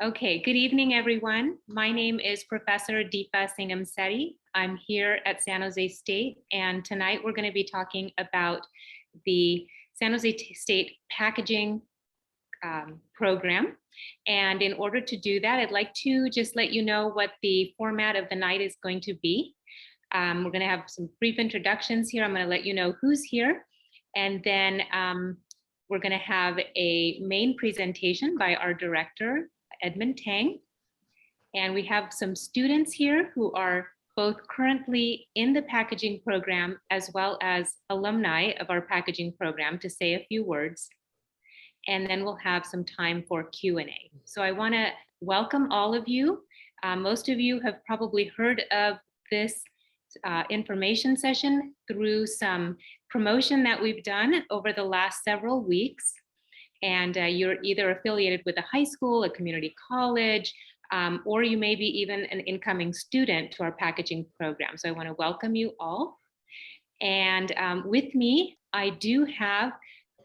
Okay, good evening, everyone. My name is Professor Deepa Singham-Sethi. I'm here at San Jose State, and tonight we're going to be talking about the San Jose State packaging program. And in order to do that, I'd like to just let you know what the format of the night is going to be. We're going to have some brief introductions here. I'm going to let you know who's here, and then we're going to have a main presentation by our director, Edmund Tang. And we have some students here who are both currently in the packaging program as well as alumni of our packaging program to say a few words. And then we'll have some time for Q&A. So I want to welcome all of you. Most of you have probably heard of this information session through some promotion that we've done over the last several weeks. And you're either affiliated with a high school, a community college, or you may be even an incoming student to our packaging program. So I want to welcome you all. And with me, I do have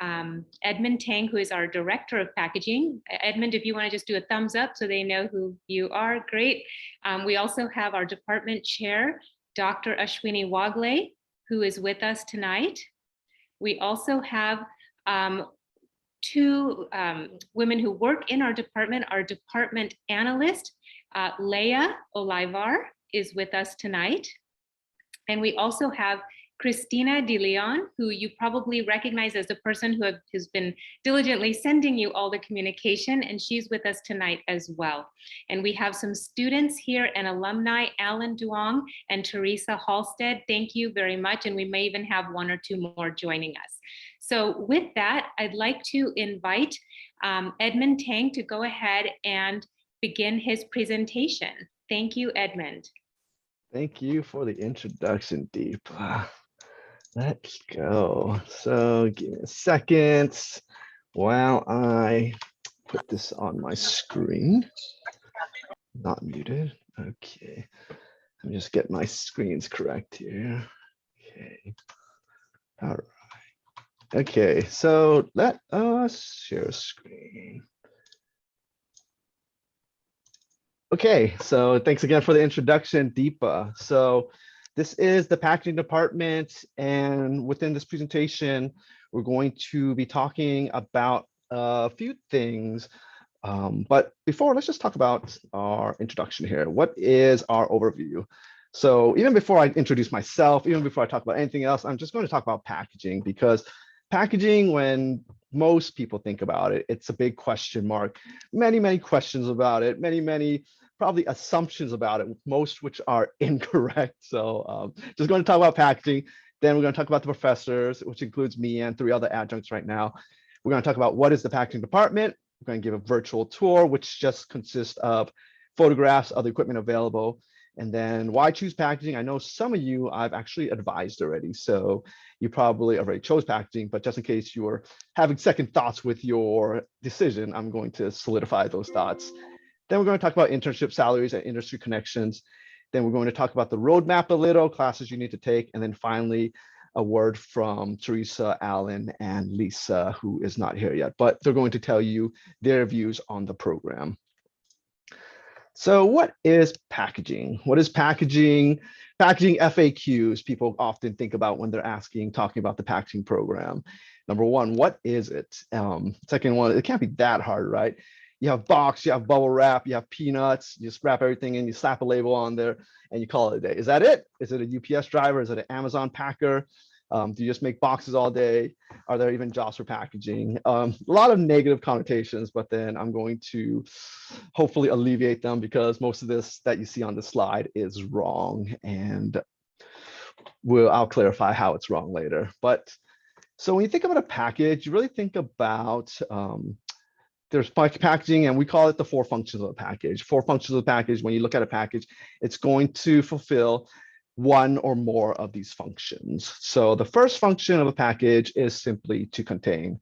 Edmund Tang, who is our director of packaging. Edmund, if you want to just do a thumbs up so they know who you are, great. We also have our department chair, Dr. Ashwini Wagle, who is with us tonight. We also have two women who work in our department analyst, Leah Olivar is with us tonight. And we also have Christina De Leon, who you probably recognize as the person who has been diligently sending you all the communication, and she's with us tonight as well. And we have some students here and alumni, Alan Duong and Teresa Halstead. Thank you very much. And we may even have one or two more joining us. So with that, I'd like to invite Edmund Tang to go ahead and begin his presentation. Thank you, Edmund. Thank you for the introduction, Deepa. Let's go. So give me a second while I put this on my screen. Not muted. Okay. Let me just get my screens correct here. Okay. All right. Okay, so let us share screen. Okay, so thanks again for the introduction, Deepa. So this is the packaging department, and within this presentation, we're going to be talking about a few things. But before, let's just talk about our introduction here. What is our overview? So even before I introduce myself, even before I talk about anything else, I'm just going to talk about packaging, because packaging, when most people think about it, it's a big question mark. Many questions about it, many probably assumptions about it, most which are incorrect. So just going to talk about packaging. Then we're going to talk about the professors, which includes me and 3 other adjuncts right now. We're going to talk about what is the packaging department. We're going to give a virtual tour, which just consists of photographs of the equipment available. And then why choose packaging? I know some of you I've actually advised already, so you probably already chose packaging, but just in case you are having second thoughts with your decision, I'm going to solidify those thoughts. Then we're going to talk about internship salaries and industry connections. Then we're going to talk about the roadmap a little, classes you need to take, and then finally a word from Teresa, Alan, and Lisa, who is not here yet, but they're going to tell you their views on the program. So what is packaging? What is packaging? Packaging FAQs people often think about when they're talking about the packaging program. Number one, what is it? Second one, it can't be that hard, right? You have box, you have bubble wrap, you have peanuts, you just wrap everything in, you slap a label on there, and you call it a day. Is that it? Is it a UPS driver? Is it an Amazon packer? Do you just make boxes all day? Are there even jobs for packaging? A lot of negative connotations, but then I'm going to hopefully alleviate them, because most of this that you see on the slide is wrong, and I'll clarify how it's wrong later. But so when you think about a package, you really think about there's packaging, and we call it the 4 functions of a package. 4 functions of a package. When you look at a package, it's going to fulfill one or more of these functions. So the first function of a package is simply to contain.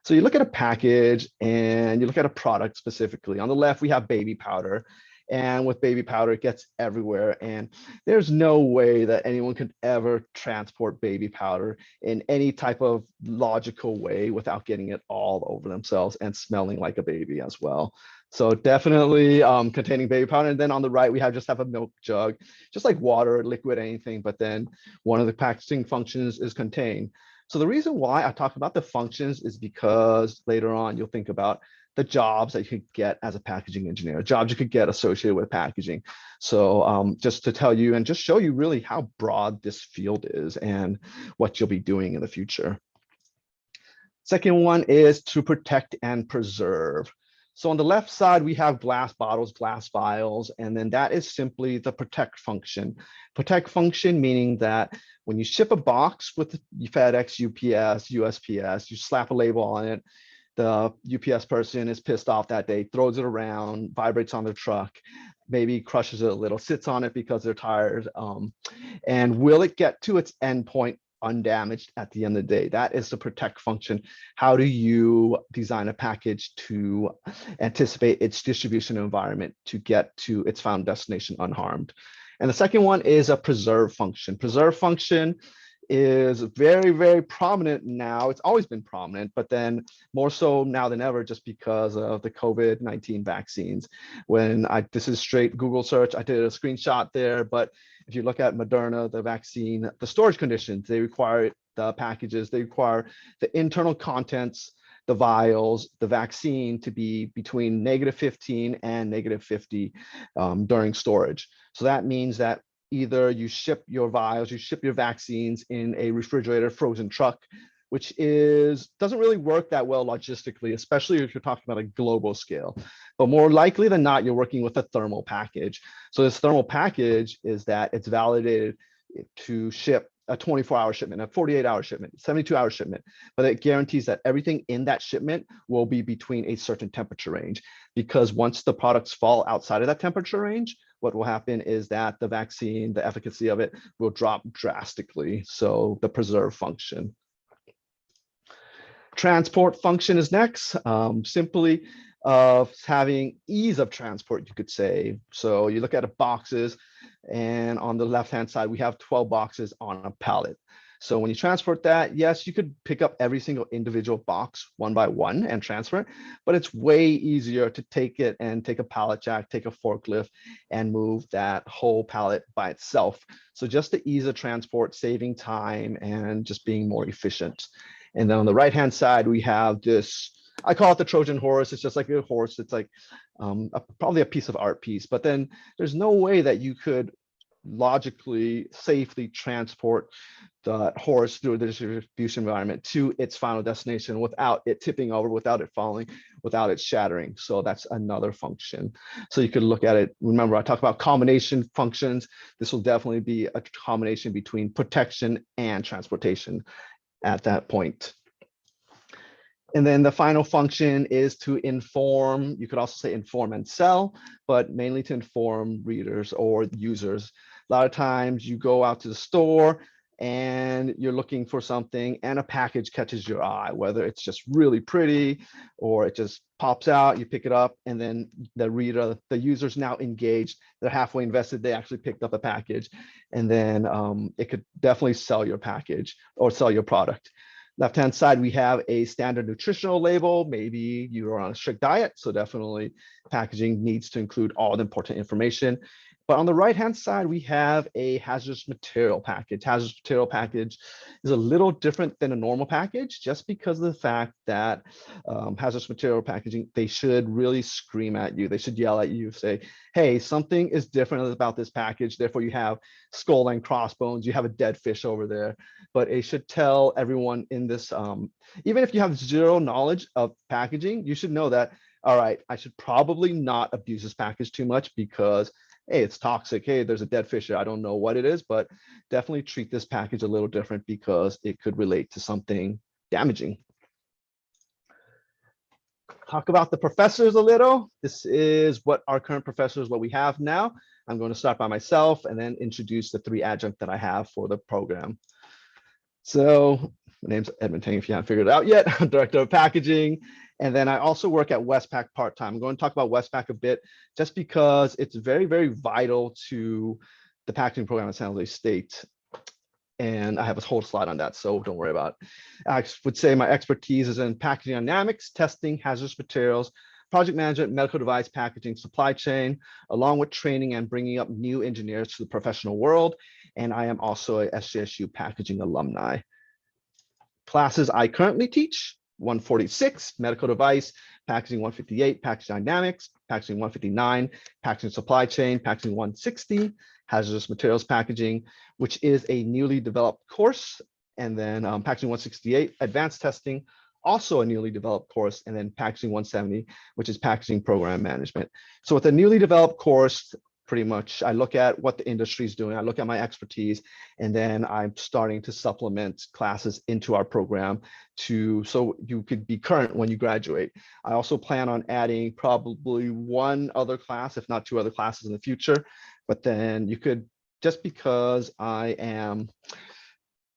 So you look at a package and you look at a product specifically. On the left, we have baby powder. And with baby powder, it gets everywhere. And there's no way that anyone could ever transport baby powder in any type of logical way without getting it all over themselves and smelling like a baby as well. So definitely containing baby powder. And then on the right, we just have a milk jug, just like water, liquid, anything. But then one of the packaging functions is contain. So the reason why I talk about the functions is because later on you'll think about the jobs that you could get as a packaging engineer, jobs you could get associated with packaging. So just to tell you and just show you really how broad this field is and what you'll be doing in the future. Second one is to protect and preserve. So on the left side, we have glass bottles, glass vials, and then that is simply the protect function. Protect function meaning that when you ship a box with FedEx, UPS, USPS, you slap a label on it, the UPS person is pissed off that day, throws it around, vibrates on the truck, maybe crushes it a little, sits on it because they're tired. And will it get to its endpoint undamaged at the end of the day? That is the protect function. How do you design a package to anticipate its distribution environment to get to its final destination unharmed? And the second one is a preserve function. Preserve function is very, very prominent now. It's always been prominent, but then more so now than ever, just because of the COVID-19 vaccines. This is straight Google search, I did a screenshot there, but if you look at Moderna, the vaccine, the storage conditions, they require the packages, they require the internal contents, the vials, the vaccine to be between -15 and -50 during storage. So that means that either you ship your vials, you ship your vaccines in a refrigerator frozen truck, which doesn't really work that well logistically, especially if you're talking about a global scale. But more likely than not, you're working with a thermal package. So this thermal package is that it's validated to ship a 24-hour shipment, a 48-hour shipment, 72-hour shipment, but it guarantees that everything in that shipment will be between a certain temperature range. Because once the products fall outside of that temperature range, what will happen is that the vaccine, the efficacy of it will drop drastically. So the preserve function. Transport function is next, simply of having ease of transport, you could say. So you look at the boxes, and on the left-hand side, we have 12 boxes on a pallet. So when you transport that, yes, you could pick up every single individual box one by one and transfer it, but it's way easier to take it and take a pallet jack, take a forklift, and move that whole pallet by itself. So just the ease of transport, saving time, and just being more efficient. And then on the right-hand side, we have this, I call it the Trojan horse. It's just like a horse. It's like probably a piece of art piece, but then there's no way that you could logically, safely transport the horse through the distribution environment to its final destination without it tipping over, without it falling, without it shattering. So that's another function. So you could look at it. Remember, I talked about combination functions. This will definitely be a combination between protection and transportation at that point. And then the final function is to inform. You could also say inform and sell, but mainly to inform readers or users. A lot of times you go out to the store and you're looking for something and a package catches your eye, whether it's just really pretty or it just pops out, you pick it up, and then the reader, the user's now engaged, they're halfway invested, they actually picked up a package, and then it could definitely sell your package or sell your product. Left-hand side, we have a standard nutritional label. Maybe you are on a strict diet, so definitely packaging needs to include all the important information. But on the right-hand side, we have a hazardous material package. Hazardous material package is a little different than a normal package just because of the fact that hazardous material packaging, they should really scream at you. They should yell at you, say, hey, something is different about this package. Therefore, you have skull and crossbones, you have a dead fish over there. But it should tell everyone in this, even if you have zero knowledge of packaging, you should know that, all right, I should probably not abuse this package too much because hey, it's toxic. Hey, there's a dead fish here. I don't know what it is, but definitely treat this package a little different because it could relate to something damaging. Talk about the professors a little. This is what our current professors, what we have now. I'm going to start by myself and then introduce the 3 adjuncts that I have for the program. So my name's Edmund Tang, if you haven't figured it out yet. I'm Director of Packaging. And then I also work at Westpac part-time. I'm going to talk about Westpac a bit just because it's very, very vital to the packaging program at San Jose State. And I have a whole slide on that, so don't worry about it. I would say my expertise is in packaging dynamics, testing, hazardous materials, project management, medical device packaging, supply chain, along with training and bringing up new engineers to the professional world. And I am also a SJSU packaging alumni. Classes I currently teach: 146, medical device, packaging 158, packaging dynamics, packaging 159, packaging supply chain, packaging 160, hazardous materials packaging, which is a newly developed course. And then packaging 168, advanced testing, also a newly developed course. And then packaging 170, which is packaging program management. So with a newly developed course, pretty much I look at what the industry is doing, I look at my expertise, and then I'm starting to supplement classes into our program so you could be current when you graduate. I also plan on adding probably one other class, if not two other classes in the future, but then you could, just because I am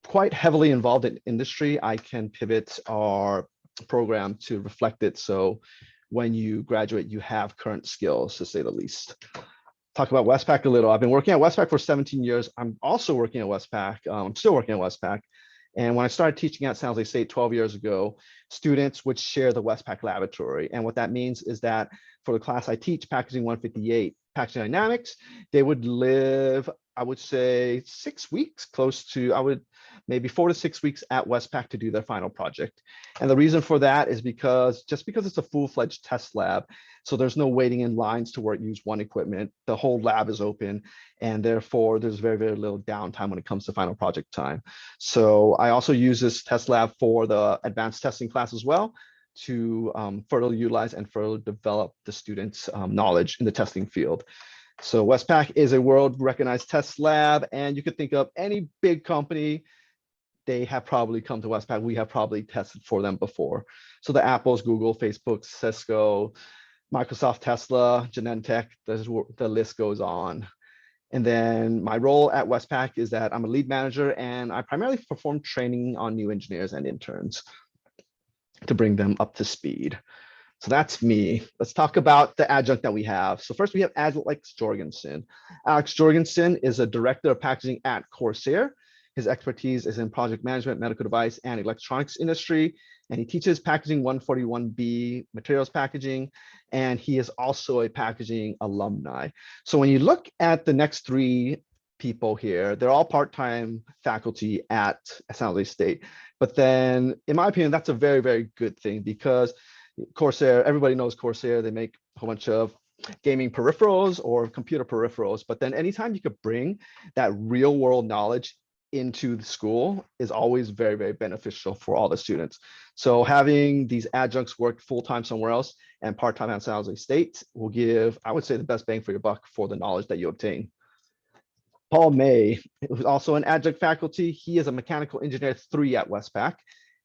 quite heavily involved in industry, I can pivot our program to reflect it. So when you graduate, you have current skills, to say the least. Talk about Westpac a little. I've been working at Westpac for 17 years. I'm also working at Westpac. I'm still working at Westpac. And when I started teaching at San Jose State 12 years ago, students would share the Westpac laboratory. And what that means is that for the class I teach, packaging 158, packaging dynamics, they would live, I would say 6 weeks, maybe 4 to 6 weeks at Westpac to do their final project. And the reason for that is because it's a full-fledged test lab, so there's no waiting in lines to use one equipment. The whole lab is open, and therefore there's very, very little downtime when it comes to final project time. So I also use this test lab for the advanced testing class as well, to further utilize and further develop the students' knowledge in the testing field. So Westpac is a world-recognized test lab, and you could think of any big company, they have probably come to Westpac. We have probably tested for them before. So the Apples, Google, Facebook, Cisco, Microsoft, Tesla, Genentech, the list goes on. And then my role at Westpac is that I'm a lead manager, and I primarily perform training on new engineers and interns to bring them up to speed. So that's me. Let's talk about the adjunct that we have. So first we have Alex Jorgensen. Alex Jorgensen is a director of packaging at Corsair. His expertise is in project management, medical device, and electronics industry. And he teaches packaging 141B, materials packaging, and he is also a packaging alumni. So when you look at the next three people here, they're all part-time faculty at San Jose State. But then, in my opinion, that's a very, very good thing, because Corsair, everybody knows Corsair. They make a whole bunch of gaming peripherals or computer peripherals. But then anytime you could bring that real world knowledge into the school is always very, very beneficial for all the students. So having these adjuncts work full-time somewhere else and part-time at San Jose State will give, I would say, the best bang for your buck for the knowledge that you obtain. Paul May, who's also an adjunct faculty, he is a mechanical engineer 3 at Westpac,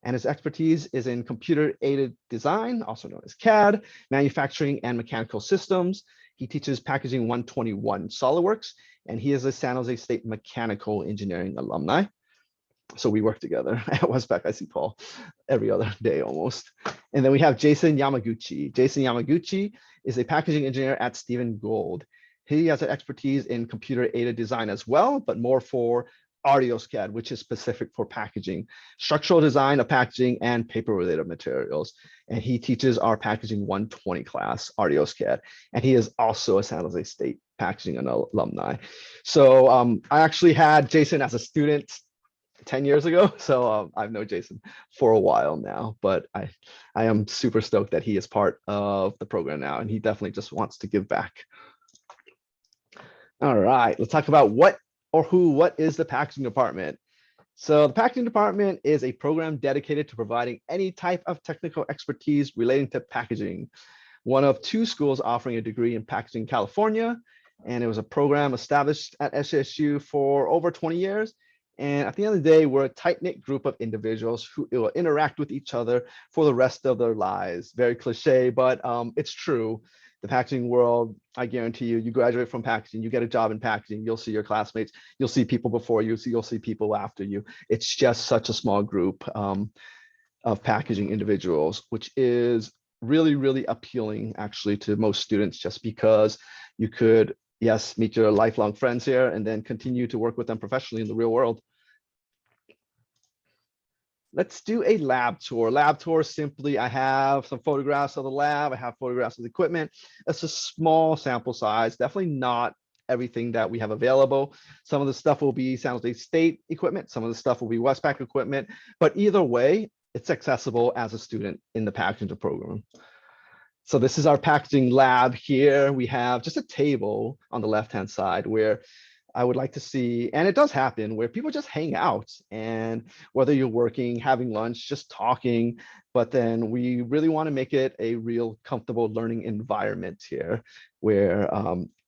and his expertise is in computer-aided design, also known as CAD, manufacturing, and mechanical systems. He teaches packaging 121 SolidWorks, and he is a San Jose State mechanical engineering alumni. So we work together at Westpac. I see Paul every other day almost. And then we have Jason Yamaguchi. Jason Yamaguchi is a packaging engineer at Stephen Gould. He has an expertise in computer-aided design as well, but more for ArtiosCAD, which is specific for packaging, structural design of packaging, and paper-related materials. And he teaches our packaging 120 class, ArtiosCAD. And he is also a San Jose State packaging alumni. So I actually had Jason as a student 10 years ago. So I've known Jason for a while now, but I am super stoked that he is part of the program now, and he definitely just wants to give back. All right, let's talk about what is the packaging department. So the packaging department is a program dedicated to providing any type of technical expertise relating to packaging. One of 2 schools offering a degree in packaging in California, and it was a program established at SJSU for over 20 years. And at the end of the day, we're a tight-knit group of individuals who will interact with each other for the rest of their lives. Very cliche, but it's true. The packaging world, I guarantee you, you graduate from packaging, you get a job in packaging, you'll see your classmates, you'll see people before you, so you'll see people after you. It's just such a small group of packaging individuals, which is really, really appealing actually to most students, just because you could, yes, meet your lifelong friends here and then continue to work with them professionally in the real world. Let's do a lab tour. Lab tour, simply, I have some photographs of the lab. I have photographs of the equipment. It's a small sample size, definitely not everything that we have available. Some of the stuff will be San Jose State equipment. Some of the stuff will be Westpac equipment, but either way, it's accessible as a student in the packaging program. So this is our packaging lab here. We have just a table on the left-hand side where I would like to see, and it does happen, where people just hang out, and whether you're working, having lunch, just talking, but then we really want to make it a real comfortable learning environment here, where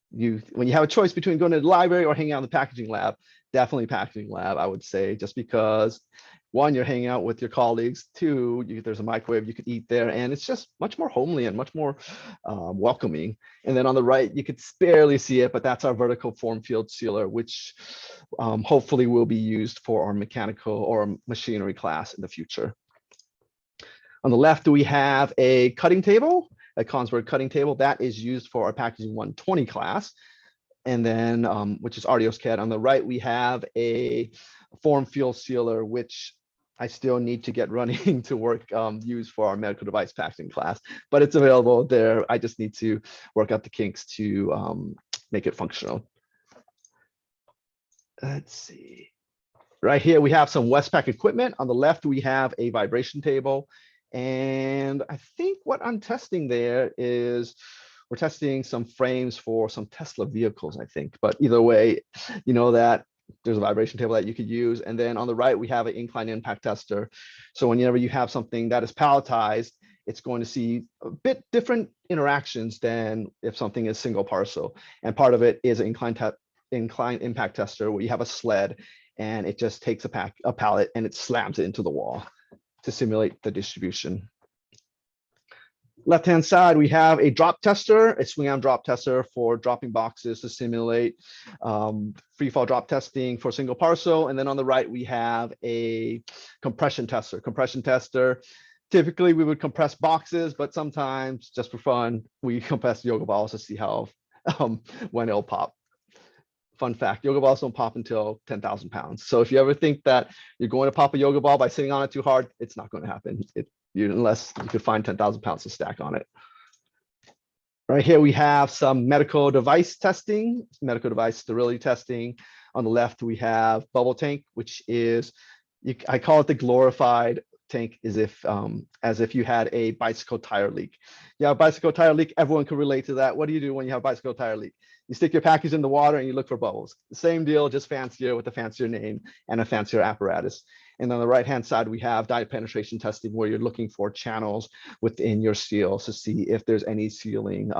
when you have a choice between going to the library or hanging out in the packaging lab, definitely packaging lab, I would say, just because one, you're hanging out with your colleagues. Two, there's a microwave, you could eat there, and it's just much more homely and much more welcoming. And then on the right, you could barely see it, but that's our vertical form field sealer, which hopefully will be used for our mechanical or machinery class in the future. On the left, we have a cutting table, a Kongsberg cutting table that is used for our packaging 120 class. And then, which is Artios CAD. On the right, we have a form field sealer, which I still need to get running to work, use for our medical device packaging class, but it's available there. I just need to work out the kinks to make it functional. Let's see. Right here, we have some Westpac equipment. On the left, we have a vibration table. And I think what I'm testing there is we're testing some frames for some Tesla vehicles, I think. But either way, you know that there's a vibration table that you could use. And then on the right, we have an incline impact tester. So whenever you have something that is palletized, it's going to see a bit different interactions than if something is single parcel. And part of it is an incline impact tester where you have a sled and it just takes a pallet and it slams it into the wall to simulate the distribution. Left-hand side, we have a drop tester, a swing arm drop tester for dropping boxes to simulate free fall drop testing for single parcel. And then on the right, we have a compression tester. Compression tester, typically we would compress boxes, but sometimes just for fun, we compress yoga balls to see how when it'll pop. Fun fact, yoga balls don't pop until 10,000 pounds. So if you ever think that you're going to pop a yoga ball by sitting on it too hard, it's not going to happen. Unless you could find 10,000 pounds to stack on it. Right here, we have some medical device testing, medical device sterility testing. On the left, we have bubble tank, which is, I call it the glorified tank, as if you had a bicycle tire leak. Yeah, bicycle tire leak, everyone can relate to that. What do you do when you have a bicycle tire leak? You stick your package in the water and you look for bubbles. The same deal, just fancier with a fancier name and a fancier apparatus. And on the right-hand side, we have dye penetration testing where you're looking for channels within your seal to see if there's any sealing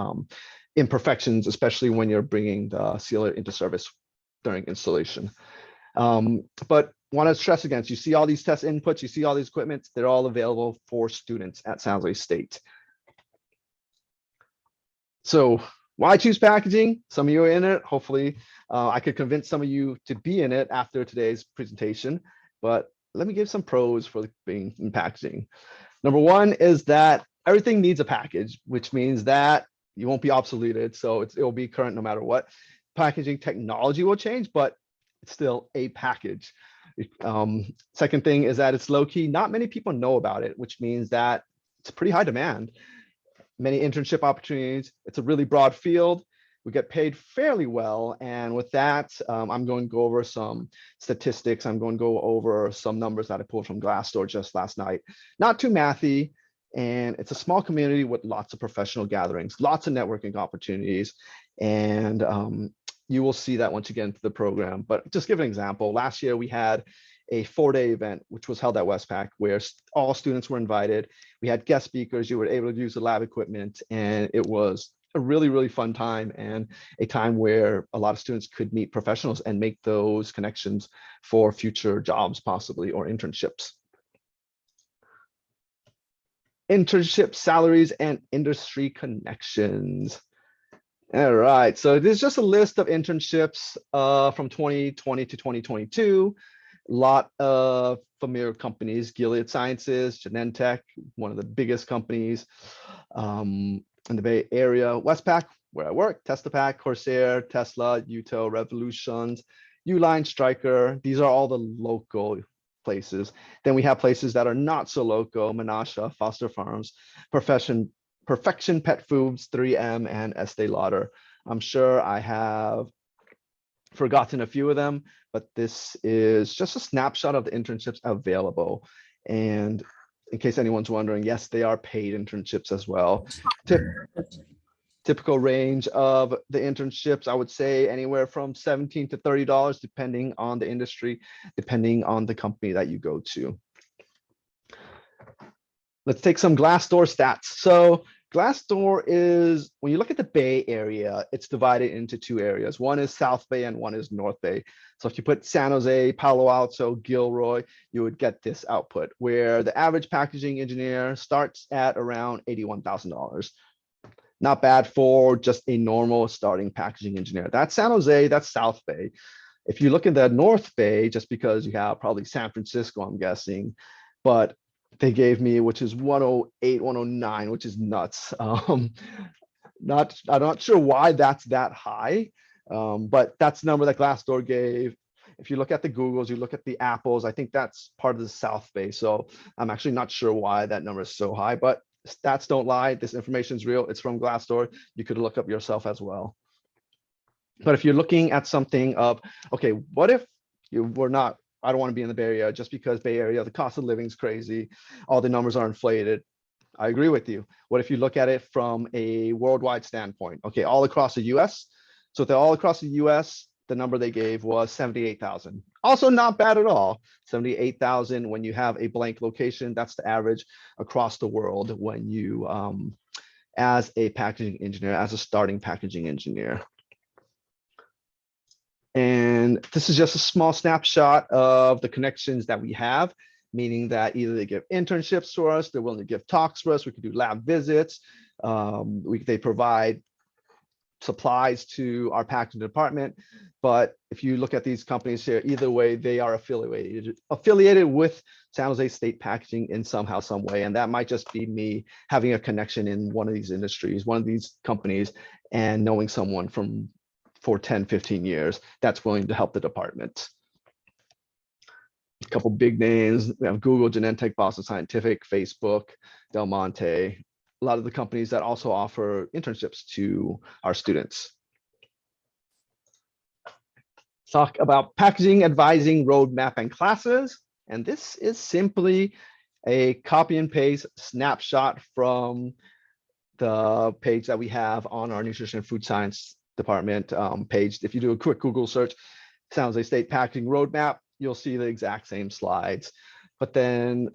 imperfections, especially when you're bringing the sealer into service during installation. But want to stress again, you see all these test inputs, you see all these equipment, they're all available for students at San Jose State. So why choose packaging? Some of you are in it. Hopefully I could convince some of you to be in it after today's presentation, but let me give some pros for being in packaging. Number one is that everything needs a package, which means that you won't be obsoleted. So it will be current no matter what. Packaging technology will change, but it's still a package. Second thing is that it's low key. Not many people know about it, which means that it's pretty high demand. Many internship opportunities. It's a really broad field. We get paid fairly well. And with that, I'm going to go over some statistics. I'm going to go over some numbers that I pulled from Glassdoor just last night. Not too mathy. And it's a small community with lots of professional gatherings, lots of networking opportunities. And you will see that once you get into the program. But just give an example. Last year, we had a 4-day event, which was held at Westpac, where all students were invited. We had guest speakers. You were able to use the lab equipment. And it was a really, really fun time, and a time where a lot of students could meet professionals and make those connections for future jobs, possibly, or internships. Internship salaries and industry connections. All right, so this is just a list of internships from 2020 to 2022. lot of familiar companies: Gilead Sciences, Genentech, one of the biggest companies in the Bay Area. Westpac, where I work, Testapac, Corsair, Tesla, Uto, Revolutions, Uline, Stryker. These are all the local places. Then we have places that are not so local: Menasha, Foster Farms, Perfection Pet Foods, 3M, and Estee Lauder. I'm sure I have forgotten a few of them, but this is just a snapshot of the internships available. And in case anyone's wondering, yes, they are paid internships as well. Typical range of the internships, I would say anywhere from $17 to $30, depending on the industry, depending on the company that you go to. Let's take some Glassdoor stats. So Glassdoor is, when you look at the Bay Area, it's divided into two areas. One is South Bay and one is North Bay. So if you put San Jose, Palo Alto, Gilroy, you would get this output, where the average packaging engineer starts at around $81,000. Not bad for just a normal starting packaging engineer. That's San Jose, that's South Bay. If you look at the North Bay, just because you have probably San Francisco, I'm guessing, but they gave me, which is 108, 109, which is nuts. I'm not sure why that's that high, but that's the number that Glassdoor gave. If you look at the Googles, you look at the Apples, I think that's part of the South Bay. So I'm actually not sure why that number is so high, but stats don't lie. This information is real. It's from Glassdoor. You could look up yourself as well. But if you're looking at something of, okay, what if you were not, I don't want to be in the Bay Area just because Bay Area, the cost of living is crazy. All the numbers are inflated. I agree with you. What if you look at it from a worldwide standpoint? Okay, all across the US. So if they're all across the US, the number they gave was 78,000. Also not bad at all. 78,000 when you have a blank location, that's the average across the world when you, as a packaging engineer, as a starting packaging engineer. And this is just a small snapshot of the connections that we have, meaning that either they give internships to us, they're willing to give talks for us, we could do lab visits, they provide supplies to our packaging department. But if you look at these companies here, either way, they are affiliated with San Jose State Packaging in somehow, some way. And that might just be me having a connection in one of these industries, one of these companies, and knowing someone for 10, 15 years that's willing to help the department. A couple big names, we have Google, Genentech, Boston Scientific, Facebook, Del Monte, a lot of the companies that also offer internships to our students. Talk about packaging, advising, roadmap, and classes. And this is simply a copy and paste snapshot from the page that we have on our nutrition and food science department page. If you do a quick Google search, San Jose State Packaging Roadmap, you'll see the exact same slides. But then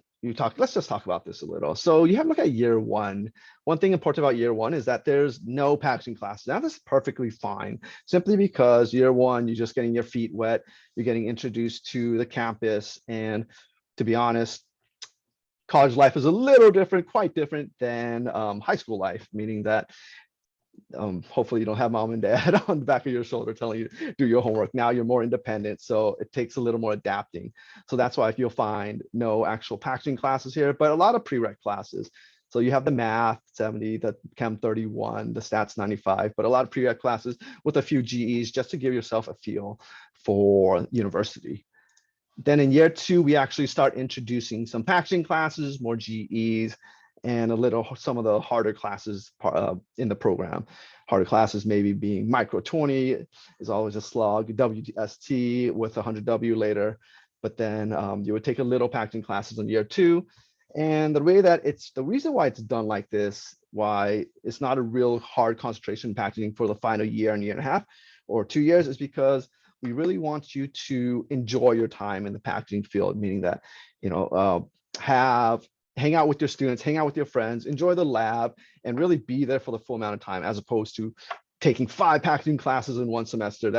let's just talk about this a little. So you have to look at year one. One thing important about year one is that there's no packaging classes. Now this is perfectly fine, simply because year one, you're just getting your feet wet, you're getting introduced to the campus. And to be honest, college life is a little different, quite different than high school life, meaning that hopefully you don't have mom and dad on the back of your shoulder telling you do your homework. Now you're more independent, so it takes a little more adapting. So that's why you'll find no actual packaging classes here, but a lot of prereq classes. So you have the math 70, the chem 31, the stats 95, but a lot of prereq classes with a few GEs just to give yourself a feel for university. Then in year two, we actually start introducing some packaging classes, more GEs, and some of the harder classes in the program. Harder classes maybe being micro 20 is always a slog, WST with 100W later, but then you would take a little packaging classes in year two. And the reason why it's done like this, why it's not a real hard concentration packaging for the final year and a half or 2 years, is because we really want you to enjoy your time in the packaging field, meaning that, hang out with your students, hang out with your friends, enjoy the lab, and really be there for the full amount of time, as opposed to taking 5 packaging classes in one semester.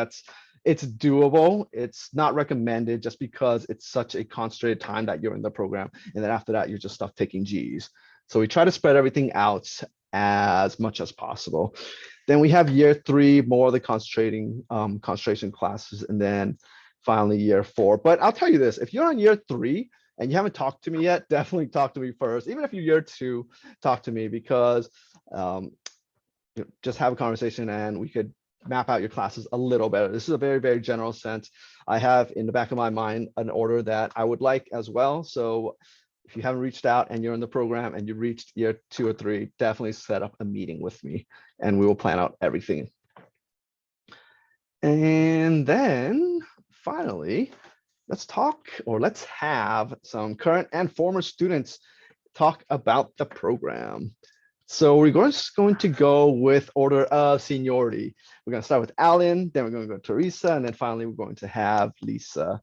It's doable. It's not recommended just because it's such a concentrated time that you're in the program. And then after that, you're just stuck taking Gs. So we try to spread everything out as much as possible. Then we have year three, more of the concentration classes. And then finally year 4. But I'll tell you this, if you're on year 3 and you haven't talked to me yet, definitely talk to me first. Even if you're year 2, talk to me, because just have a conversation and we could map out your classes a little better. This is a very, very general sense. I have in the back of my mind an order that I would like as well. So if you haven't reached out and you're in the program and you reached year 2 or 3, definitely set up a meeting with me and we will plan out everything. And then finally, let's have some current and former students talk about the program. So we're going to go with order of seniority. We're going to start with Alan, then we're going to go to Teresa, and then finally we're going to have Lisa.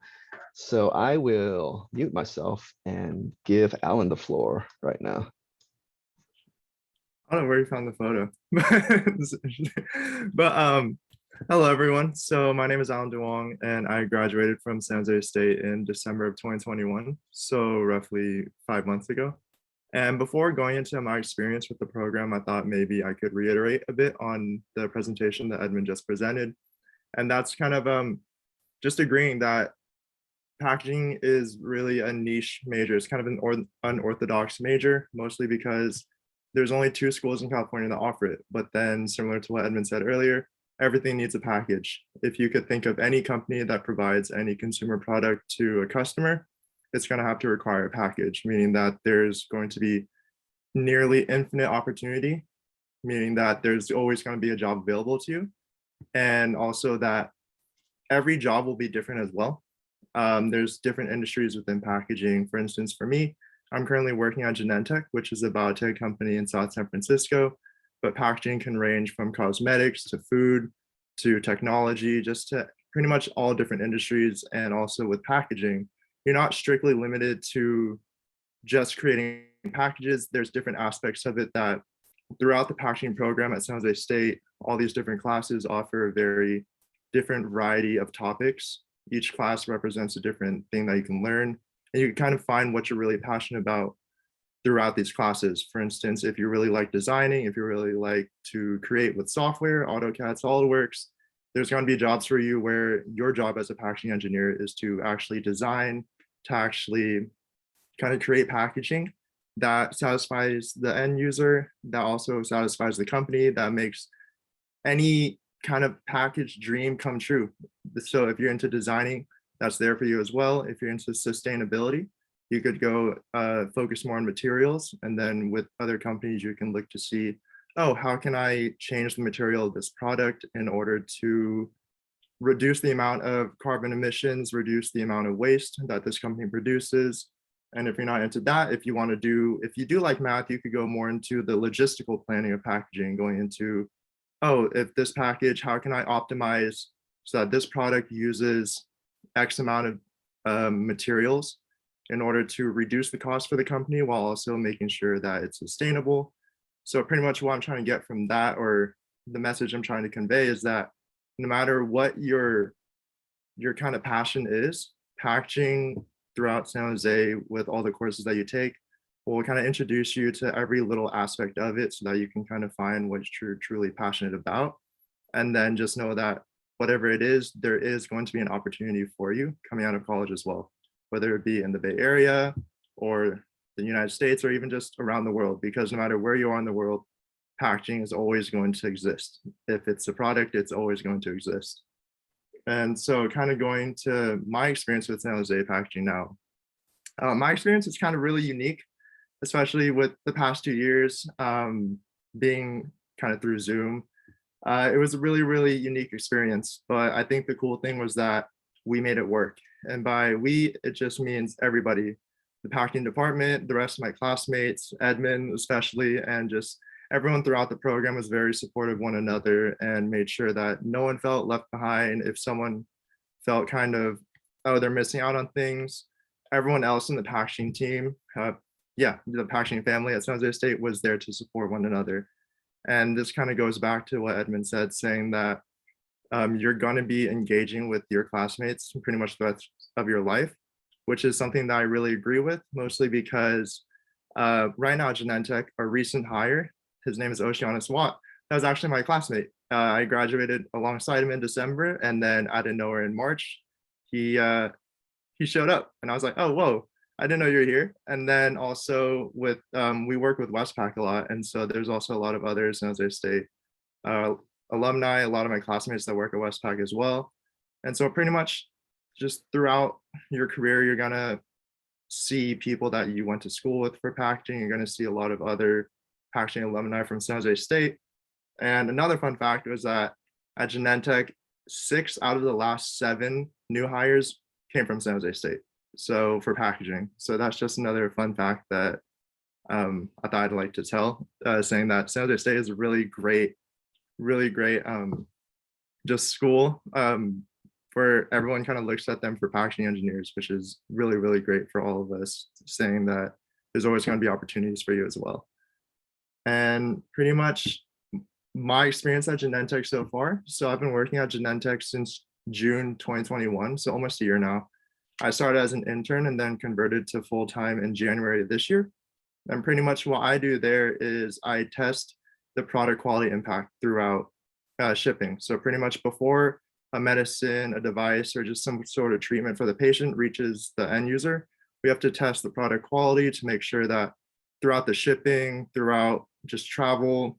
So I will mute myself and give Alan the floor right now. I don't know where you found the photo, but hello everyone. So my name is Alan Duong and I graduated from San Jose State in December of 2021, so roughly 5 months ago. And before going into my experience with the program, I thought maybe I could reiterate a bit on the presentation that Edmund just presented. And that's kind of just agreeing that packaging is really a niche major. It's kind of an unorthodox major, mostly because there's only 2 schools in California that offer it. But then similar to what Edmund said earlier, everything needs a package. If you could think of any company that provides any consumer product to a customer, it's going to have to require a package, meaning that there's going to be nearly infinite opportunity, meaning that there's always going to be a job available to you. And also that every job will be different as well. There's different industries within packaging. For instance, for me, I'm currently working at Genentech, which is a biotech company in South San Francisco, but packaging can range from cosmetics to food to technology, just to pretty much all different industries. And also with packaging, you're not strictly limited to just creating packages. There's different aspects of it that throughout the packaging program at San Jose State, all these different classes offer a very different variety of topics. Each class represents a different thing that you can learn, and you can kind of find what you're really passionate about throughout these classes. For instance, if you really like designing, if you really like to create with software, AutoCAD, SolidWorks, there's going to be jobs for you where your job as a packaging engineer is to actually design, to actually kind of create packaging that satisfies the end user, that also satisfies the company, that makes any kind of package dream come true. So if you're into designing, that's there for you as well. If you're into sustainability, you could go focus more on materials. And then with other companies, you can look to see, oh, how can I change the material of this product in order to reduce the amount of carbon emissions, reduce the amount of waste that this company produces. And if you're not into that, if you do like math, you could go more into the logistical planning of packaging, going into, oh, if this package, how can I optimize so that this product uses X amount of materials in order to reduce the cost for the company while also making sure that it's sustainable. So pretty much what I'm trying to get from that, or the message I'm trying to convey, is that no matter what your kind of passion is, packaging throughout San Jose with all the courses that you take will kind of introduce you to every little aspect of it so that you can kind of find what you're truly passionate about. And then just know that whatever it is, there is going to be an opportunity for you coming out of college as well, whether it be in the Bay Area or the United States or even just around the world, because no matter where you are in the world, packaging is always going to exist. If it's a product, it's always going to exist. And so kind of going to my experience with San Jose packaging now, my experience is kind of really unique, especially with the past 2 years being kind of through Zoom. It was a really, really unique experience, but I think the cool thing was that we made it work. And by we, it just means everybody, the packaging department, the rest of my classmates, Edmund especially, and just everyone throughout the program was very supportive of one another and made sure that no one felt left behind. If someone felt kind of, oh, they're missing out on things, everyone else in the packaging team, the packaging family at San Jose State was there to support one another. And this kind of goes back to what Edmund said, saying that you're going to be engaging with your classmates pretty much the rest of your life, which is something that I really agree with, mostly because right now at Genentech, a recent hire, his name is Oceanus Watt. That was actually my classmate. I graduated alongside him in December, and then out of nowhere in March, he showed up, and I was like, oh, whoa, I didn't know you're here. And then also with we work with Westpac a lot, and so there's also a lot of other San Jose State uh, alumni, a lot of my classmates that work at Westpac as well. And so pretty much just throughout your career, you're gonna see people that you went to school with for packaging. You're gonna see a lot of other packaging alumni from San Jose State. And another fun fact was that at Genentech, 6 out of the last 7 new hires came from San Jose State. So for packaging. So that's just another fun fact that I thought I'd like to tell, saying that San Jose State is a really great just school where everyone kind of looks at them for packaging engineers, which is really great for all of us, saying that there's always going to be opportunities for you as well. And pretty much my experience at Genentech so far. So I've been working at Genentech since June 2021, so almost a year now. I started as an intern and then converted to full-time in January of this year. And pretty much what I do there is I test the product quality impact throughout shipping. So pretty much before a medicine, a device, or just some sort of treatment for the patient reaches the end user, we have to test the product quality to make sure that throughout the shipping, throughout just travel,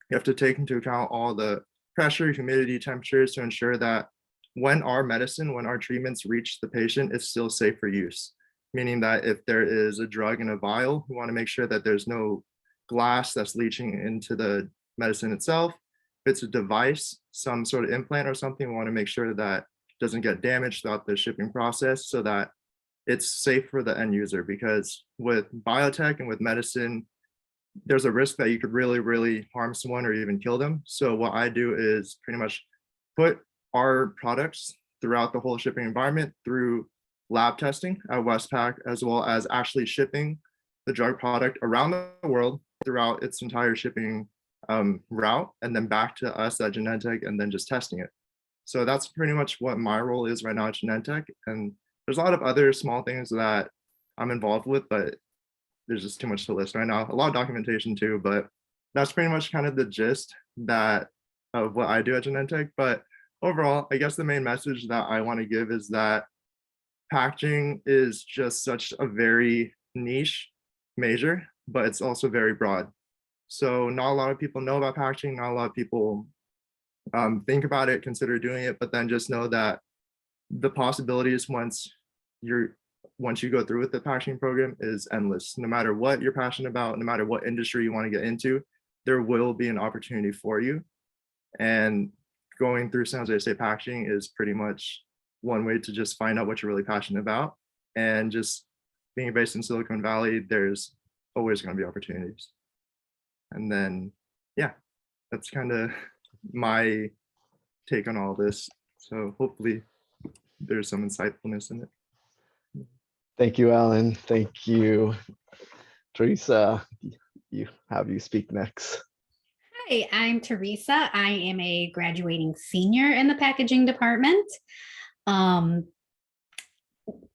you have to take into account all the pressure, humidity, temperatures to ensure that when our medicine, when our treatments reach the patient, it's still safe for use. Meaning that if there is a drug in a vial, we want to make sure that there's no glass that's leaching into the medicine itself. If it's a device, some sort of implant or something, we want to make sure that it doesn't get damaged throughout the shipping process so that it's safe for the end user. Because with biotech and with medicine, there's a risk that you could really harm someone or even kill them. So what I do is pretty much put our products throughout the whole shipping environment through lab testing at Westpac, as well as actually shipping the drug product around the world throughout its entire shipping route, and then back to us at Genentech, and then just testing it. So that's pretty much what my role is right now at Genentech. And there's a lot of other small things that I'm involved with, but there's just too much to list right now. A lot of documentation too, but that's pretty much kind of the gist that of what I do at Genentech. But overall, I guess the main message that I want to give is that packaging is just such a very niche major, but it's also very broad. So not a lot of people know about packaging, not a lot of people think about it, consider doing it, but then just know that the possibilities once you go through with the packaging program is endless. No matter what you're passionate about, no matter what industry you want to get into, there will be an opportunity for you. And going through San Jose State packaging is pretty much one way to just find out what you're really passionate about. And just being based in Silicon Valley, there's always going to be opportunities. And then, yeah, that's kind of my take on all this. So hopefully there's some insightfulness in it. Thank you, Alan. Thank you, Teresa. You speak next. Hi, I'm Teresa. I am a graduating senior in the packaging department.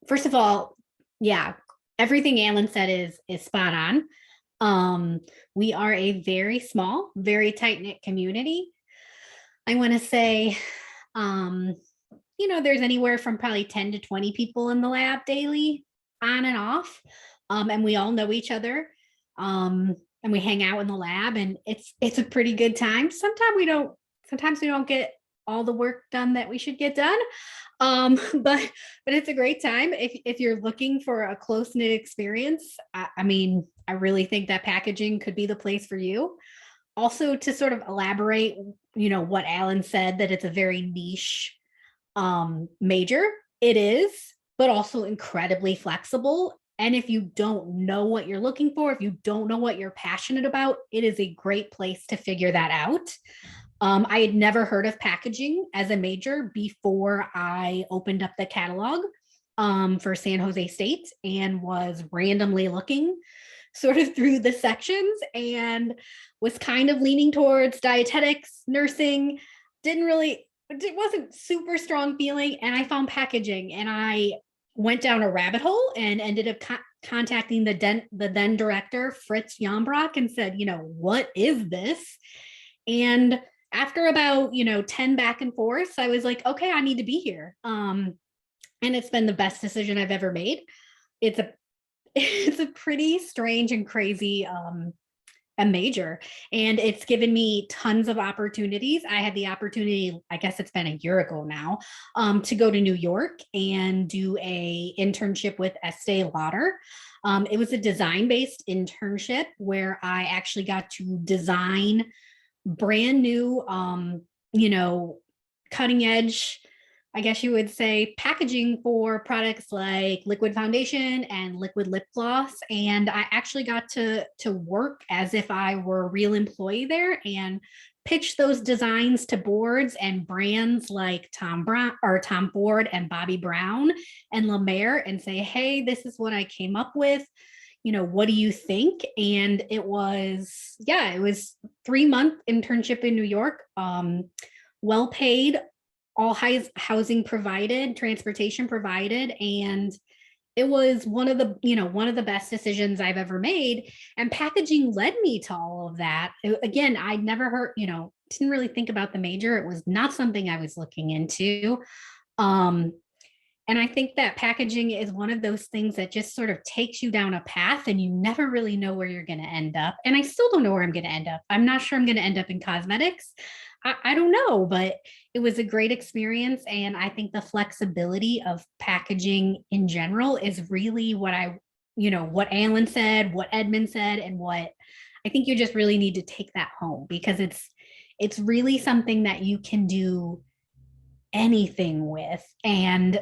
First of all, yeah, everything Alan said is spot on. We are a very small, very tight-knit community. I want to say, there's anywhere from probably 10 to 20 people in the lab daily, on and off. And we all know each other. And we hang out in the lab, and it's a pretty good time. Sometimes we don't get all the work done that we should get done. But it's a great time if you're looking for a close-knit experience. I mean, I really think that packaging could be the place for you. Also, to sort of elaborate, what Alan said, that it's a very niche major. It is, but also incredibly flexible. And if you don't know what you're looking for, if you don't know what you're passionate about, it is a great place to figure that out. I had never heard of packaging as a major before I opened up the catalog for San Jose State and was randomly looking sort of through the sections and was kind of leaning towards dietetics, nursing. It wasn't super strong feeling, and I found packaging, and I went down a rabbit hole and ended up contacting the then director, Fritz Jambrock, and said, what is this? And after about, 10 back and forth, I was like, okay, I need to be here. and it's been the best decision I've ever made. It's a it's a pretty strange and crazy a major, and it's given me tons of opportunities. I had the opportunity, I guess it's been a year ago now, to go to New York and do a internship with Estee Lauder. It was a design-based internship where I actually got to design brand new, cutting edge, I guess you would say, packaging for products like liquid foundation and liquid lip gloss. And I actually got to work as if I were a real employee there and pitch those designs to boards and brands like Tom Ford and Bobby Brown and La Mer and say, hey, this is what I came up with. What do you think? And it was 3-month internship in New York, well paid, all housing provided, transportation provided, and it was one of the best decisions I've ever made. And packaging led me to all of that. Again, I'd never heard, didn't really think about the major. It was not something I was looking into. And I think that packaging is one of those things that just sort of takes you down a path and you never really know where you're going to end up. And I still don't know where I'm going to end up. I'm not sure I'm going to end up in cosmetics. I don't know, but it was a great experience. And I think the flexibility of packaging in general is really what what Alan said, what Edmund said, and what I think you just really need to take that home, because it's really something that you can do anything with. And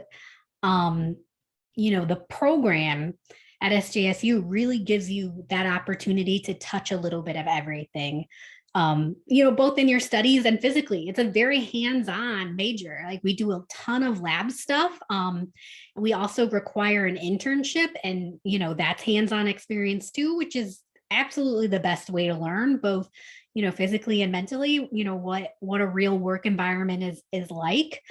the program at SJSU really gives you that opportunity to touch a little bit of everything, both in your studies and physically. It's a very hands-on major. Like, we do a ton of lab stuff. We also require an internship, and, that's hands-on experience too, which is absolutely the best way to learn, both, physically and mentally, what a real work environment is like.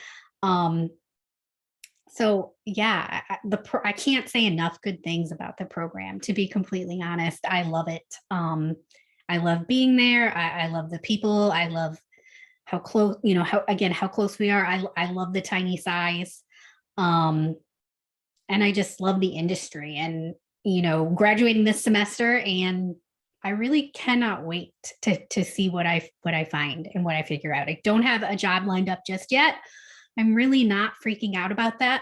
So yeah, I can't say enough good things about the program, to be completely honest. I love it. I love being there. I love the people. I love how close, how close we are. I love the tiny size. And I just love the industry, and, graduating this semester, and I really cannot wait to see what I find and what I figure out. I don't have a job lined up just yet. I'm really not freaking out about that.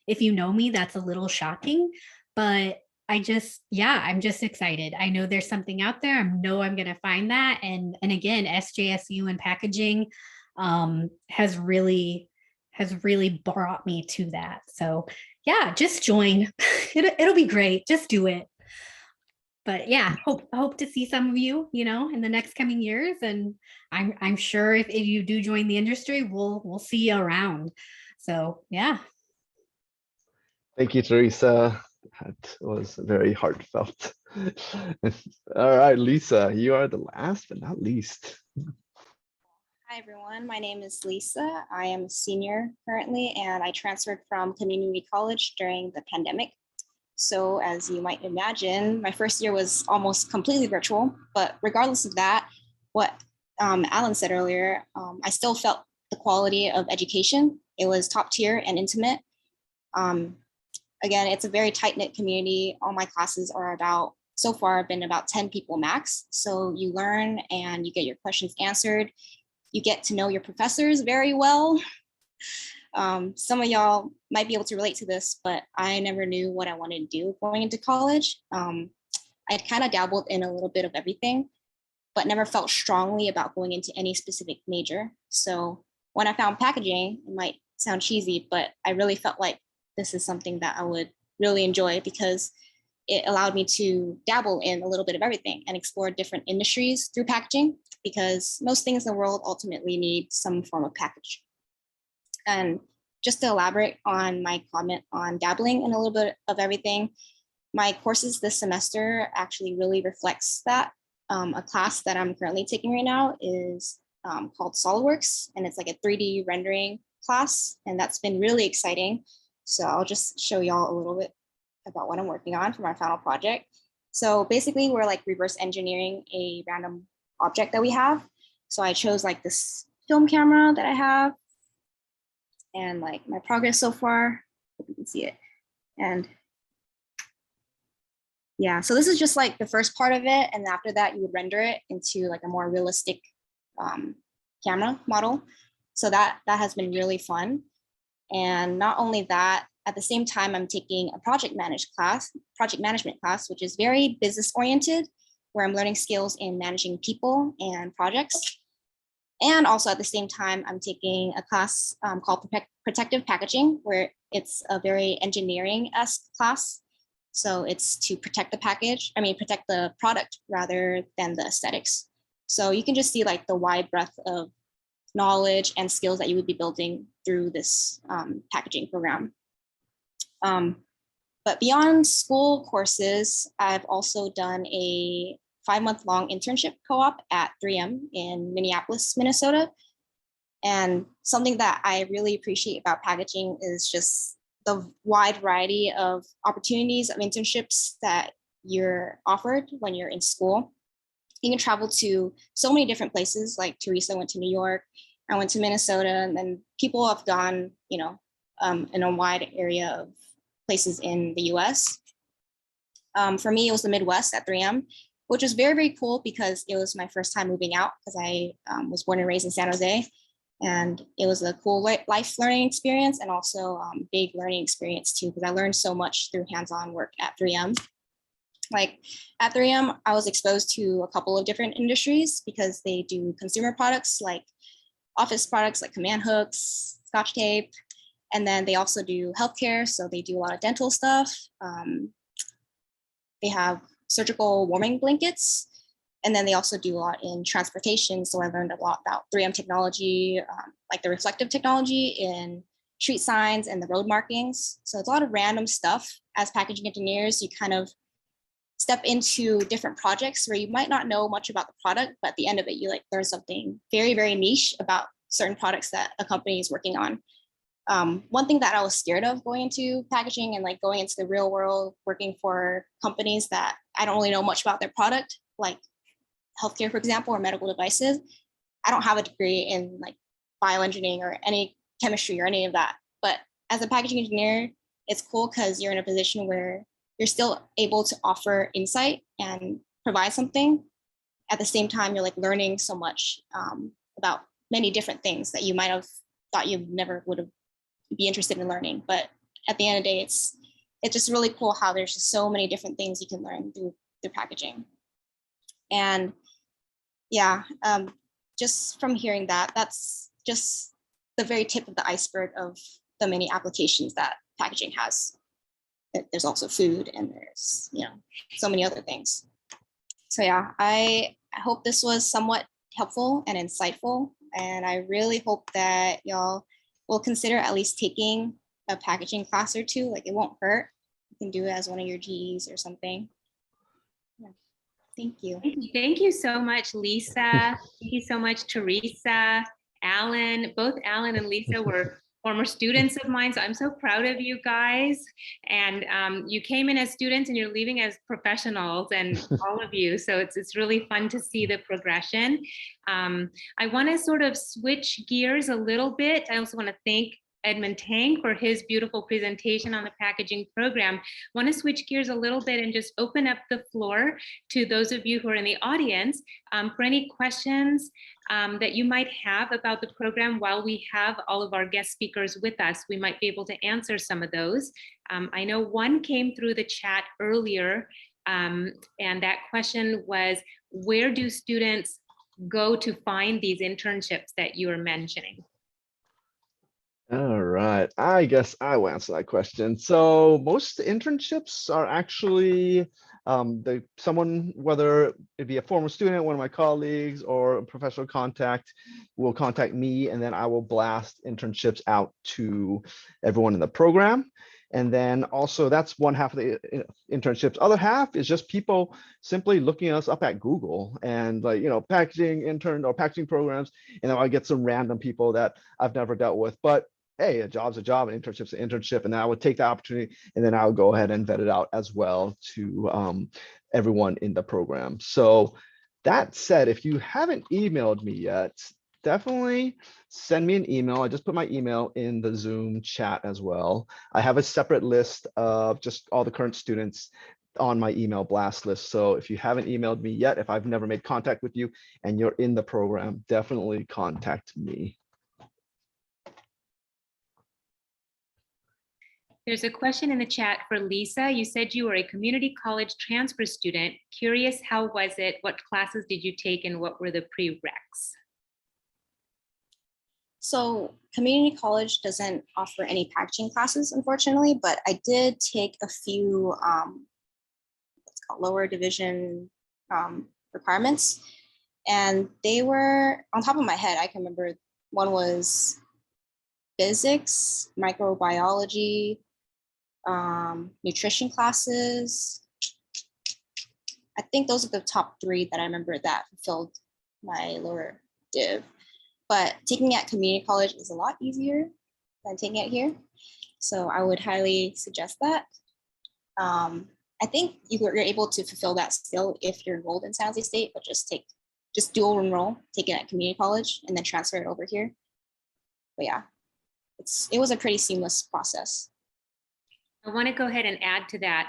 If you know me, that's a little shocking, but I'm just excited. I know there's something out there. I know I'm going to find that. And again, SJSU and packaging has really brought me to that. So yeah, just join. It'll be great. Just do it. But yeah, hope to see some of you, in the next coming years. And I'm sure if you do join the industry, we'll see you around. So yeah. Thank you, Teresa. That was very heartfelt. All right, Lisa, you are the last but not least. Hi, everyone. My name is Lisa. I am a senior currently, and I transferred from community college during the pandemic. So as you might imagine, my first year was almost completely virtual, but regardless of that, what Alan said earlier, I still felt the quality of education. It was top tier and intimate. Again, it's a very tight-knit community. All my classes are so far been about 10 people max. So you learn and you get your questions answered. You get to know your professors very well. Some of y'all might be able to relate to this, but I never knew what I wanted to do going into college. I'd kind of dabbled in a little bit of everything, but never felt strongly about going into any specific major. So when I found packaging, it might sound cheesy, but I really felt like this is something that I would really enjoy, because it allowed me to dabble in a little bit of everything and explore different industries through packaging, because most things in the world ultimately need some form of package. And just to elaborate on my comment on dabbling in a little bit of everything, my courses this semester actually really reflects that. A class that I'm currently taking right now is called SolidWorks, and it's like a 3D rendering class, and that's been really exciting. So I'll just show y'all a little bit about what I'm working on for my final project. So basically, we're like reverse engineering a random object that we have. So I chose like this film camera that I have, and like my progress so far. hope you can see it. And yeah, so this is just like the first part of it. And after that, you would render it into like a more realistic camera model. So that has been really fun. And not only that, at the same time, I'm taking a project management class, which is very business oriented, where I'm learning skills in managing people and projects. And also at the same time, I'm taking a class called Protective Packaging, where it's a very engineering-esque class. So it's to protect protect the product rather than the aesthetics. So you can just see like the wide breadth of knowledge and skills that you would be building through this packaging program. But beyond school courses, I've also done a 5-month-long internship co-op at 3M in Minneapolis, Minnesota. And something that I really appreciate about packaging is just the wide variety of opportunities of internships that you're offered when you're in school. You can travel to so many different places, like Teresa went to New York, I went to Minnesota, and then people have gone, in a wide area of places in the US. For me, it was the Midwest at 3M, which was very, very cool because it was my first time moving out because I was born and raised in San Jose. And it was a cool life learning experience and also big learning experience too, because I learned so much through hands-on work at 3M. Like at 3M, I was exposed to a couple of different industries because they do consumer products like office products like command hooks, Scotch tape, and then they also do healthcare. So they do a lot of dental stuff. They have surgical warming blankets. And then they also do a lot in transportation. So I learned a lot about 3M technology, like the reflective technology in street signs and the road markings. So it's a lot of random stuff. As packaging engineers, you kind of step into different projects where you might not know much about the product, but at the end of it, you like learn something very, very niche about certain products that a company is working on. One thing that I was scared of going into packaging and like going into the real world, working for companies that I don't really know much about their product, like healthcare, for example, or medical devices. I don't have a degree in like bioengineering or any chemistry or any of that. But as a packaging engineer, it's cool because you're in a position where you're still able to offer insight and provide something. At the same time, you're like learning so much about many different things that you might have thought you never would have be interested in learning. But at the end of the day, it's just really cool how there's just so many different things you can learn through packaging. And yeah, just from hearing that, that's just the very tip of the iceberg of the many applications that packaging has. There's also food and there's, so many other things. So yeah, I hope this was somewhat helpful and insightful. And I really hope that y'all will consider at least taking a packaging class or two. Like it won't hurt. You can do it as one of your GEs or something. Yeah. Thank you. Thank you so much, Lisa. Thank you so much, Teresa, Alan. Both Alan and Lisa were former students of mine, so I'm so proud of you guys. And you came in as students and you're leaving as professionals, and all of you. So it's really fun to see the progression. I want to sort of switch gears a little bit. I also want to thank Edmund Tang for his beautiful presentation on the packaging program. I want to switch gears a little bit and just open up the floor to those of you who are in the audience for any questions that you might have about the program. While we have all of our guest speakers with us, we might be able to answer some of those. I know one came through the chat earlier, and that question was, where do students go to find these internships that you are mentioning? All right, I guess I will answer that question. So most internships are actually someone, whether it be a former student, one of my colleagues, or a professional contact, will contact me, and then I will blast internships out to everyone in the program. And then also that's one half of the internships. Other half is just people simply looking us up at Google and like, packaging intern or packaging programs. And then I get some random people that I've never dealt with, but hey, a job's a job, an internship's an internship. And then I would take the opportunity and then I would go ahead and vet it out as well to everyone in the program. So that said, if you haven't emailed me yet, definitely send me an email. I just put my email in the Zoom chat as well. I have a separate list of just all the current students on my email blast list. So if you haven't emailed me yet, if I've never made contact with you and you're in the program, definitely contact me. There's a question in the chat for Lisa. You said you were a community college transfer student. Curious, how was it? What classes did you take and what were the prereqs? So community college doesn't offer any packaging classes, unfortunately, but I did take a few what's called lower division requirements. And they were, on top of my head, I can remember one was physics, microbiology, nutrition classes. I think those are the top three that I remember that fulfilled my lower div. But taking it at community college is a lot easier than taking it here. So I would highly suggest that. I think you're able to fulfill that skill if you're enrolled in San Jose State, but just dual enroll, take it at community college and then transfer it over here. But yeah, it was a pretty seamless process. I want to go ahead and add to that,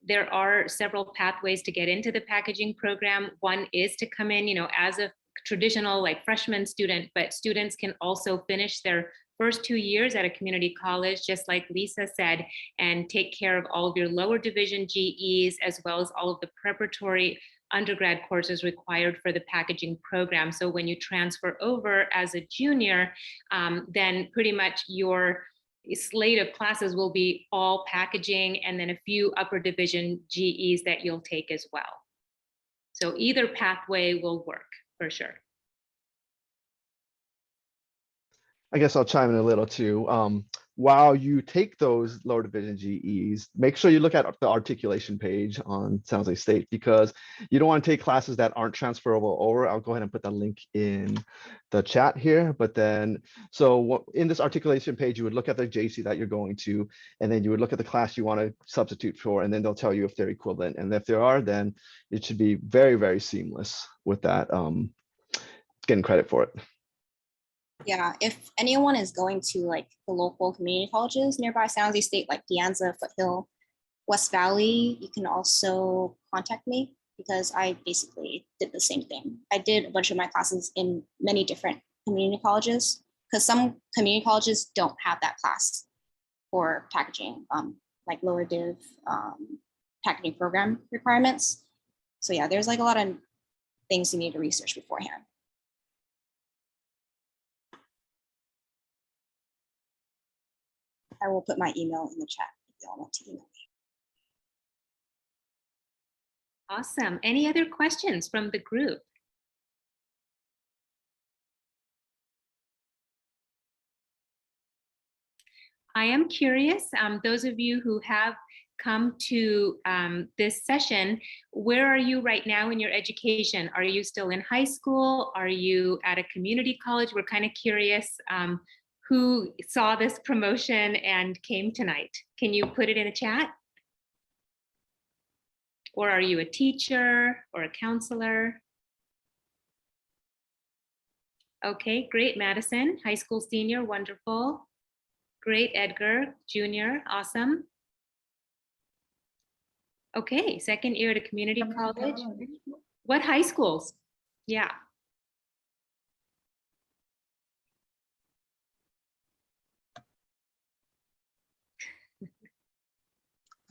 there are several pathways to get into the packaging program. One is to come in, as a traditional like freshman student, but students can also finish their first 2 years at a community college, just like Lisa said, and take care of all of your lower division GEs, as well as all of the preparatory undergrad courses required for the packaging program. So when you transfer over as a junior, then pretty much your slate of classes will be all packaging and then a few upper division GEs that you'll take as well. So either pathway will work for sure. I guess I'll chime in a little too. While you take those lower division GEs, make sure you look at the articulation page on San Jose State, because you don't want to take classes that aren't transferable over. I'll go ahead and put that link in the chat here. But then, so in this articulation page, you would look at the JC that you're going to, and then you would look at the class you want to substitute for, and then they'll tell you if they're equivalent. And if they are, then it should be very, very seamless with that, getting credit for it. Yeah, if anyone is going to like the local community colleges nearby San Jose State, like De Anza, Foothill, West Valley, you can also contact me because I basically did the same thing. I did a bunch of my classes in many different community colleges because some community colleges don't have that class for packaging, like lower div packaging program requirements. So yeah, there's like a lot of things you need to research beforehand. I will put my email in the chat if y'all want to email me. Awesome. Any other questions from the group? I am curious, those of you who have come to this session, where are you right now in your education? Are you still in high school? Are you at a community college? We're kind of curious who saw this promotion and came tonight. Can you put it in a chat? Or are you a teacher or a counselor? Okay, great, Madison, high school senior, wonderful. Great, Edgar, junior, awesome. Okay, second year at a community college. What high schools? Yeah.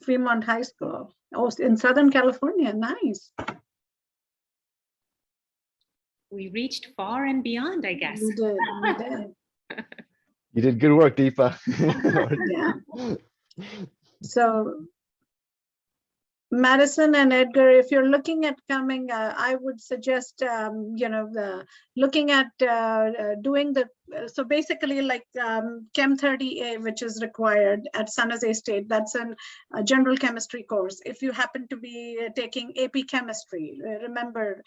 Fremont High School. Oh, in Southern California, nice. We reached far and beyond, I guess. We did, we did. You did good work, Deepa. Yeah. So, Madison and Edgar, if you're looking at coming, I would suggest, looking at doing the, so basically like Chem 30A, which is required at San Jose State, that's a general chemistry course. If you happen to be taking AP chemistry, remember,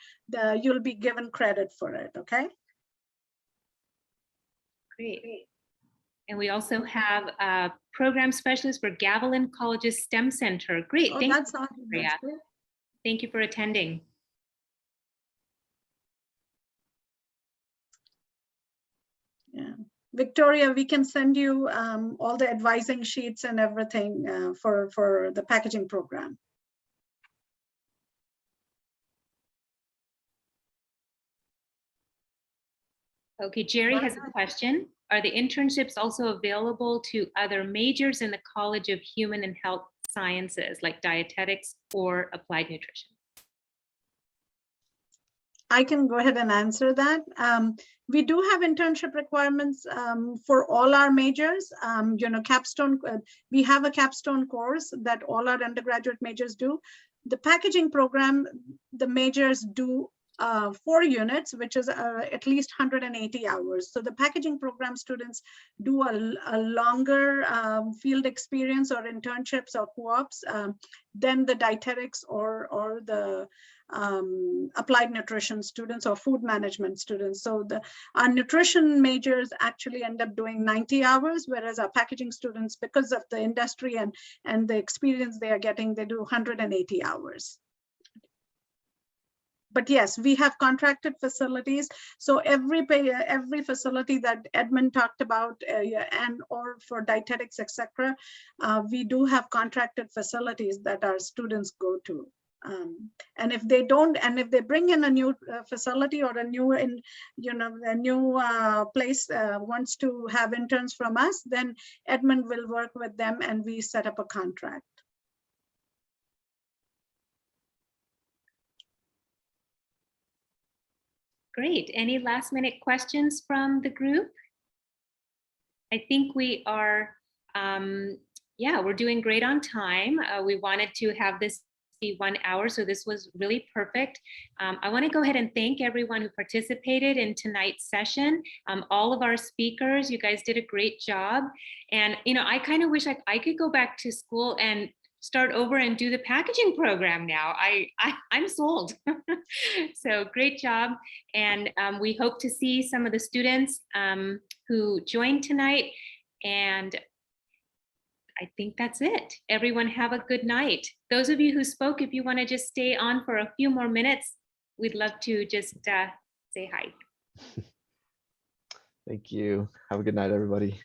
you'll be given credit for it, okay? Great. And we also have a program specialist for Gavilan College's STEM Center. Great, thank That's you. awesome. Maria. That's good. Thank you for attending. Yeah. Victoria, we can send you all the advising sheets and everything for the packaging program. Okay, Jerry has a question. Are the internships also available to other majors in the College of Human and Health Sciences, like dietetics or applied nutrition? I can go ahead and answer that. We do have internship requirements for all our majors. Capstone, we have a capstone course that all our undergraduate majors do. The packaging program, the majors do 4 units, which is at least 180 hours. So the packaging program students do a longer field experience or internships or co-ops than the dietetics or the applied nutrition students or food management students. So our nutrition majors actually end up doing 90 hours, whereas our packaging students, because of the industry and the experience they are getting, they do 180 hours. But yes, we have contracted facilities. So every facility that Edmund talked about, and or for dietetics, etc., we do have contracted facilities that our students go to. And if they don't, and if they bring in a new facility or a new place wants to have interns from us, then Edmund will work with them and we set up a contract. Great. Any last minute questions from the group? I think we are, we're doing great on time. We wanted to have this be 1 hour, so this was really perfect. I want to go ahead and thank everyone who participated in tonight's session. All of our speakers, you guys did a great job. And, I kind of wish I could go back to school and start over and do the packaging program now. I'm sold. So great job. And we hope to see some of the students who joined tonight. And I think that's it. Everyone have a good night. Those of you who spoke, if you want to just stay on for a few more minutes, we'd love to just say hi. Thank you. Have a good night, everybody.